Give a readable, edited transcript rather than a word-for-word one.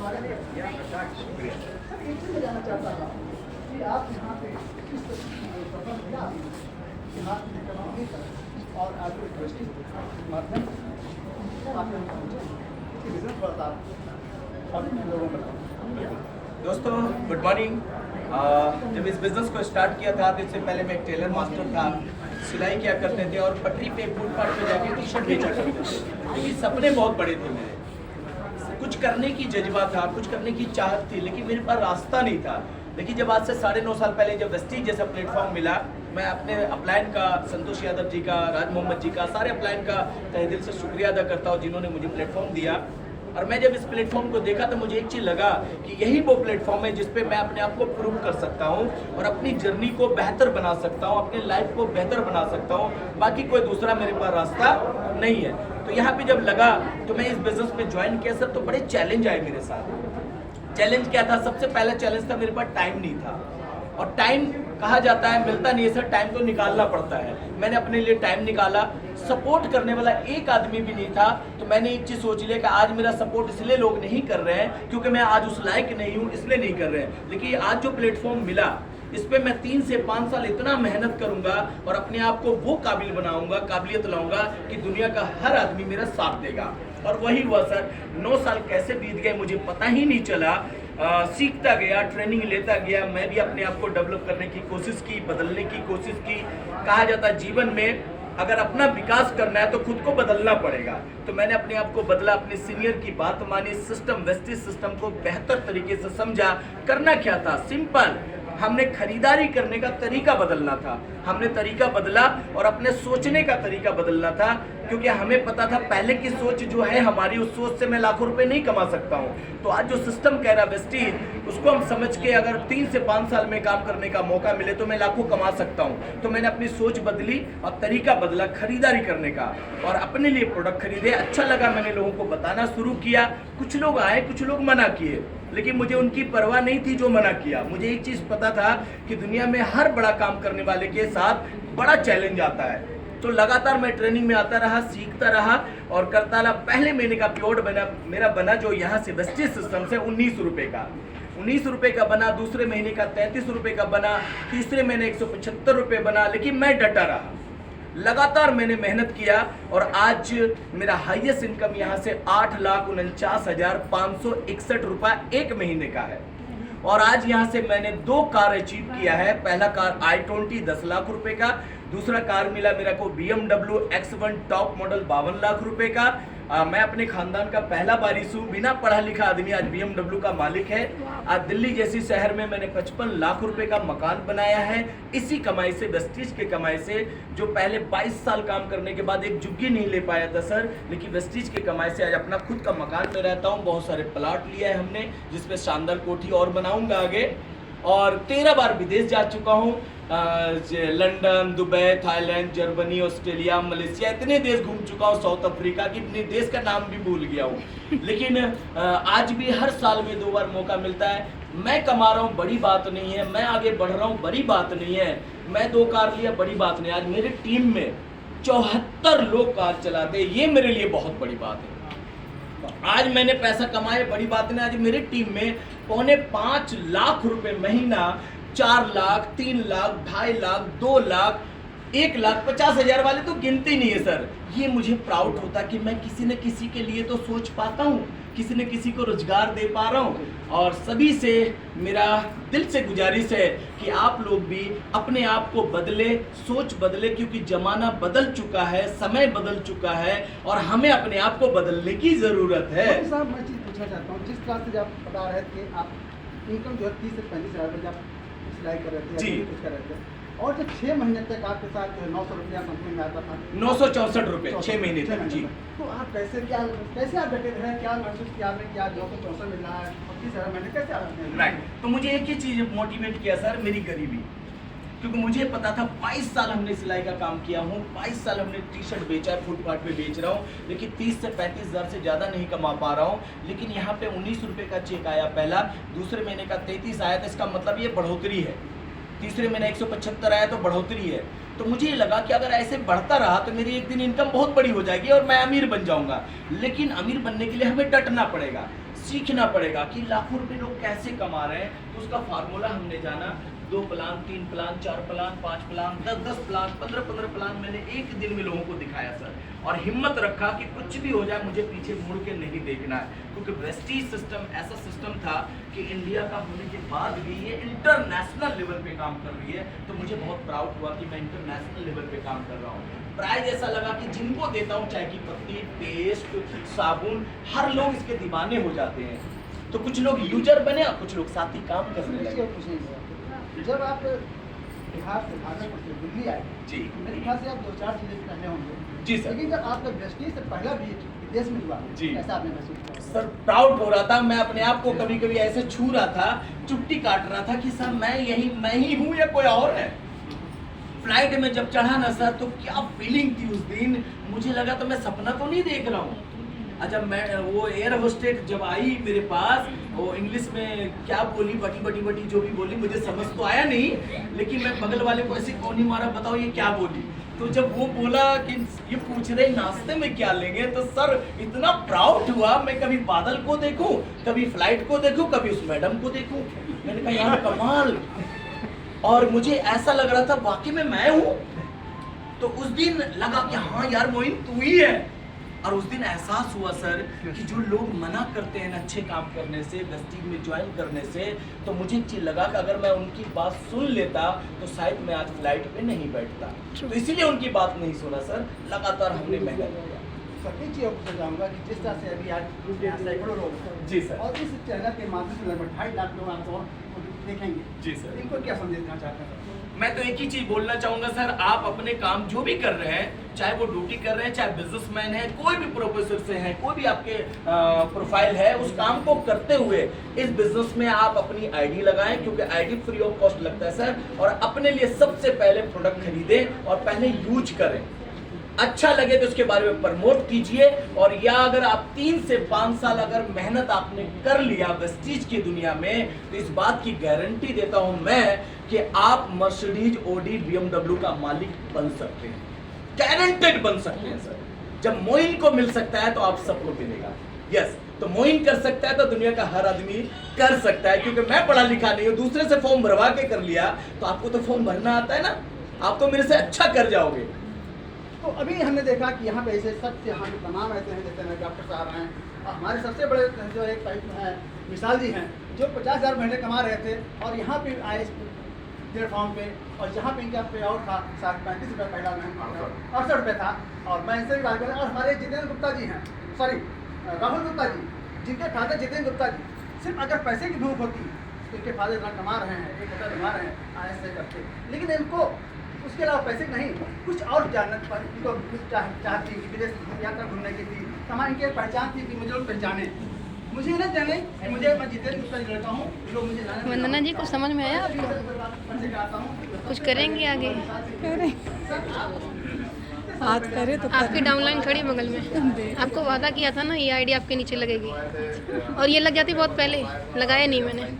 शुक्रिया। सर एक चीज़ मैं जानना चाहता था कि आप यहाँ पे किस सफल मिला कि हाथ में इकोनॉमी का और आज यूनिवर्सिटी के माध्यम से आप यहाँ पहुँचे इसकी रिजल्ट बता और लोगों को बताओ। दोस्तों गुड मॉर्निंग। जब इस बिज़नेस को स्टार्ट किया था तो इससे पहले मैं एक टेलर मास्टर था, सिलाई किया करते थे और पटरी पे फुटपाथ पे जाके टी शर्ट बेचा करते थे। लेकिन सपने बहुत बड़े थे मेरे, कुछ करने की जज्बा था, कुछ करने की चाहत थी, लेकिन मेरे पास रास्ता नहीं था। लेकिन जब आज से 9.5 साल पहले जब वेस्टीज जैसा प्लेटफॉर्म मिला, मैं अपने अपलाइन का, संतोष यादव जी का, राज मोहम्मद जी का, सारे अपलाइन का तहे दिल से शुक्रिया अदा करता हूँ जिन्होंने मुझे प्लेटफॉर्म दिया। और मैं जब इस प्लेटफॉर्म को देखा तो मुझे एक चीज़ लगा कि यही वो प्लेटफॉर्म है जिस पे मैं अपने आप को प्रूव कर सकता हूँ और अपनी जर्नी को बेहतर बना सकता हूँ, अपनी लाइफ को बेहतर बना सकता हूँ। बाकी कोई दूसरा मेरे पास रास्ता नहीं है। तो यहाँ पे जब लगा तो मैं इस बिजनेस में ज्वाइन किया सर, तो बड़े चैलेंज आए मेरे साथ। चैलेंज क्या था? सबसे पहला चैलेंज था मेरे पास टाइम नहीं था। और टाइम कहा जाता है मिलता नहीं है सर, टाइम तो निकालना पड़ता है। मैंने अपने लिए टाइम निकाला, सपोर्ट करने वाला एक आदमी भी नहीं था। तो मैंने एक चीज़ सोच लिया कि आज मेरा सपोर्ट इसलिए लोग नहीं कर रहे हैं क्योंकि मैं आज उस लायक नहीं हूँ, इसलिए नहीं कर रहे हैं। लेकिन आज जो प्लेटफॉर्म मिला इस पे मैं 3 से 5 साल इतना मेहनत करूंगा और अपने आप को वो काबिल बनाऊंगा, काबिलियत लाऊंगा कि दुनिया का हर आदमी मेरा साथ देगा। और वही हुआ सर। 9 साल कैसे बीत गए मुझे पता ही नहीं चला। सीखता गया, ट्रेनिंग लेता गया, मैं भी अपने आप को डेवलप करने की कोशिश की, बदलने की कोशिश की। कहा जाता है जीवन में अगर अपना विकास करना है तो खुद को बदलना पड़ेगा। तो मैंने अपने आप को बदला, अपने सीनियर की बात मानी, सिस्टम, वेस्टीज सिस्टम को बेहतर तरीके से समझा। करना क्या था? सिंपल, हमने खरीदारी करने का तरीका बदलना था। हमने तरीका बदला और अपने सोचने का तरीका बदलना था, क्योंकि हमें पता था पहले की सोच जो है हमारी, उस सोच से मैं लाखों रुपए नहीं कमा सकता हूँ। तो आज जो सिस्टम कह रहा वेस्टीज, उसको हम समझ के अगर 3 से 5 साल में काम करने का मौका मिले तो मैं लाखों कमा सकता हूँ। तो मैंने अपनी सोच बदली और तरीका बदला खरीदारी करने का और अपने लिए प्रोडक्ट खरीदे। अच्छा लगा, मैंने लोगों को बताना शुरू किया। कुछ लोग आए, कुछ लोग मना किए, लेकिन मुझे उनकी परवाह नहीं थी जो मना किया। मुझे एक चीज़ पता था कि दुनिया में हर बड़ा काम करने वाले के साथ बड़ा चैलेंज आता है। तो लगातार मैं ट्रेनिंग में आता रहा, सीखता रहा और करता रहा। पहले महीने का प्योर मेरा बना जो यहाँ से वेस्टीज सिस्टम से 19 रुपये का, 19 रुपये का बना। दूसरे महीने का 33 रुपये का बना। तीसरे महीने 175 रुपये बना। लेकिन मैं डटा रहा, लगातार मैंने मेहनत किया और आज मेरा हाईएस्ट इनकम यहाँ से 8,49,561 रुपये एक महीने का है। और आज यहाँ से मैंने 2 कार अचीव किया है। पहला कार i20 10 लाख रुपए का, दूसरा कार मिला मेरा को BMW X1 top model 52 lakh रुपए का। मैं अपने खानदान का पहला वारिस हूँ, बिना पढ़ा लिखा आदमी आज BMW का मालिक है। आज दिल्ली जैसी शहर में मैंने 55 लाख रुपए का मकान बनाया है, इसी कमाई से, वेस्टीज के कमाई से, जो पहले 22 साल काम करने के बाद एक झुग्गी नहीं ले पाया था सर। लेकिन वेस्टीज के कमाई से आज अपना खुद का मकान में रहता हूँ। बहुत सारे प्लाट लिया है हमने, जिसपे शानदार कोठी और बनाऊंगा आगे। और 13 बार विदेश जा चुका हूँ, London, Dubai, Thailand, Germany, Australia, Malaysia, इतने देश घूम चुका हूँ, साउथ अफ्रीका की, अपने देश का नाम भी भूल गया हूँ। लेकिन आज भी हर साल में 2 बार मौका मिलता है। मैं कमा रहा हूँ, बड़ी बात नहीं है। मैं आगे बढ़ रहा हूँ, बड़ी बात नहीं है। मैं 2 कार लिया, बड़ी बात नहीं। आज मेरी टीम में 74 लोग कार चलाते हैं, ये मेरे लिए बहुत बड़ी बात है। आज मैंने पैसा कमाया, बड़ी बात नहीं। आज मेरी टीम में 4.25 लाख रुपए महीना, 4 लाख, 3 लाख, 2.5 लाख, 2 लाख, 1,50,000 वाले तो गिनती नहीं है सर। ये मुझे प्राउड होता कि मैं किसी न किसी के लिए तो सोच पाता हूँ, किसी न किसी को रोजगार दे पा रहा हूँ। और सभी से मेरा दिल से गुजारिश है कि आप लोग भी अपने आप को बदले, सोच बदले, क्योंकि ज़माना बदल चुका है, समय बदल चुका है और हमें अपने आप को बदलने की ज़रूरत है। साहब मैं चीज़ पूछना चाहता हूँ, जिस तरह से आप बता रहे थे आप इनकम जो है 30 से 35 हज़ार रुपये आप सिलाई कर रहे थे जी, कुछ कर रहे थे, और जब 6 महीने तक आपके साथ 900 रुपया मंथली में आता था, 964 रुपये 6 महीने तक जी। तो आप कैसे आप डटे रहे? क्या महसूस किया आपने, क्या 964 मिल रहा है 25,000 महीने, कैसे आप? राइट। तो मुझे एक ही चीज़ मोटिवेट किया सर, मेरी गरीबी। क्योंकि मुझे पता था 22 साल हमने सिलाई का काम किया हूँ, 22 साल हमने टी शर्ट बेचा है, फुटपाथ पे बेच रहा हूँ, लेकिन 30 से 35 हज़ार से ज़्यादा नहीं कमा पा रहा हूँ। लेकिन यहाँ पे 19 रुपये का चेक आया पहला, दूसरे महीने का 33 आया, तो इसका मतलब ये बढ़ोतरी है। तीसरे महीने 175 आया तो बढ़ोतरी है। तो मुझे ये लगा कि अगर ऐसे बढ़ता रहा तो मेरी एक दिन इनकम बहुत बड़ी हो जाएगी और मैं अमीर बन जाऊंगा। लेकिन अमीर बनने के लिए हमें डटना पड़ेगा, सीखना पड़ेगा कि लाखों रुपए लोग कैसे कमा रहे हैं। तो उसका फार्मूला हमने जाना। 2 plan, 3 plan, 4 plan, 5 plan, 10 plan, 15 plan मैंने एक दिन में लोगों को दिखाया सर, और हिम्मत रखा कि कुछ भी हो जाए मुझे पीछे मुड़ के नहीं देखना है। क्योंकि वेस्टीज सिस्टम ऐसा सिस्टम था कि इंडिया का होने के बाद भी ये इंटरनेशनल लेवल पे काम कर रही है। तो मुझे बहुत प्राउड हुआ कि मैं इंटरनेशनल लेवल पे काम कर रहा हूँ। प्राइस ऐसा लगा कि जिनको देता हूँ, चाय की पत्ती, पेस्ट, साबुन, हर लोग इसके दीवाने हो जाते हैं। तो कुछ लोग यूजर बने और कुछ लोग साथ ही काम करने लगे। जब आप बिहार से, भागलपुर से दिल्ली आए जी, मेरे ख्याल से आप 2-4 चीजें पहले होंगे। जी सर। लेकिन जब आपका वेस्टीज से पहला भी विदेश में हुआ, जी, ऐसा आपने महसूस किया? सर प्राउड हो रहा था। मैं अपने आप को कभी कभी ऐसे छू रहा था, चुप्पी काट रहा था कि सर मैं ही हूँ या कोई और है। फ्लाइट में जब चढ़ा ना सर, तो क्या फीलिंग थी उस दिन। मुझे लगा तो मैं सपना तो नहीं देख रहा हूँ। अच्छा, मैं वो एयर होस्टेस जब आई मेरे पास, वो इंग्लिश में क्या बोली, बटी जो भी बोली, मुझे समझ तो आया नहीं। लेकिन मैं बगल वाले को ऐसे कौन ही मारा, बताओ ये क्या बोली। तो जब वो बोला कि ये पूछ रहे नाश्ते में क्या लेंगे, तो सर इतना प्राउड हुआ। मैं कभी बादल को देखूं, कभी फ्लाइट को देखूं, कभी उस मैडम को देखूं। मैंने कहा यार कमाल। और मुझे ऐसा लग रहा था वाकई में मैं हूँ। तो उस दिन लगा कि हाँ यार मोइन तू ही है। और उस दिन एहसास हुआ सर कि जो लोग मना करते हैं अच्छे काम करने से, वेस्टीज में ज्वाइन करने से, तो मुझे लगा कि अगर मैं उनकी बात सुन लेता तो शायद मैं आज फ्लाइट पे नहीं बैठता। तो इसीलिए उनकी बात नहीं सुना सर, लगातार हमने मेहनत किया। सर एक चीज़ आपको चाहूँगा कि जिस तरह से अभी आज यहाँ सैकड़ों लोग हैं, जी सर, और इस चैनल के माध्यम से लगभग 2.5 लाख लोग आपको देखेंगे, जी सर, इनको क्या संदेश देना चाहते हैं? मैं तो एक ही चीज बोलना चाहूंगा सर, आप अपने काम जो भी कर रहे हैं, चाहे वो ड्यूटी कर रहे हैं, चाहे बिजनेसमैन है, कोई भी प्रोफेसर से हैं, कोई भी आपके प्रोफाइल है, उस काम को करते हुए इस बिजनेस में आप अपनी आईडी लगाएं। क्योंकि आईडी फ्री ऑफ कॉस्ट लगता है सर। और अपने लिए सबसे पहले प्रोडक्ट खरीदें और पहले यूज करें। अच्छा लगे तो उसके बारे में प्रमोट कीजिए। और या अगर आप 3 से 5 साल अगर मेहनत आपने कर लिया वेस्टीज की दुनिया में, तो इस बात की गारंटी देता हूं मैं कि आप मर्सिडीज, ऑडी, BMW का मालिक बन सकते हैं, गारंटेड बन सकते हैं सर। जब मोइन को मिल सकता है तो आप सबको मिलेगा। यस, तो मोइन कर सकता है तो दुनिया का हर आदमी कर सकता है। क्योंकि मैं पढ़ा लिखा नहीं हूं, दूसरे से फॉर्म भरवा के कर लिया, तो आपको तो फॉर्म भरना आता है ना, आप तो मेरे से अच्छा कर जाओगे। तो अभी हमने देखा कि यहाँ पे ऐसे सबसे यहाँ पे तमाम रहते हैं, जैसे मैं डॉक्टर साहब हैं, और हमारे सबसे बड़े जो एक टाइप हैं मिसाल जी हैं, जो 50,000 महीने कमा रहे थे और यहाँ पे आए प्लेटफॉर्म पे, और जहाँ पे इनका पे आउट था 35 रुपये पहला महीना, 68 रुपये था। और मैं इनसे भी बात करें, और हमारे जितेंद्र गुप्ता जी हैं, सॉरी राहुल गुप्ता जी, जिनके फादर जितेंद्र गुप्ता जी, सिर्फ अगर पैसे की भूख होती तो इनके फादर इतना कमा रहे हैं, 1 करोड़ कमा रहे हैं आय से करके। लेकिन इनको उसके अलावा पैसे नहीं, कुछ और जानना पर इनको कुछ चाहती कि विदेश यात्रा घूमने की थी, हमारी इनकी पहचान थी कि मुझे लोग पहचाने, मुझे न जाने, मैं जितेंद्र गुप्ता जी लड़का हूँ, लोग मुझे जाने। वंदना जी कुछ समझ में आया आपको? कुछ करेंगे आगे? बात करे तो आपकी डाउनलाइन खड़ी बगल में, आपको वादा किया था ना ये आईडी आपके नीचे लगेगी, और ये लग जाती बहुत पहले, लगाया नहीं मैंने।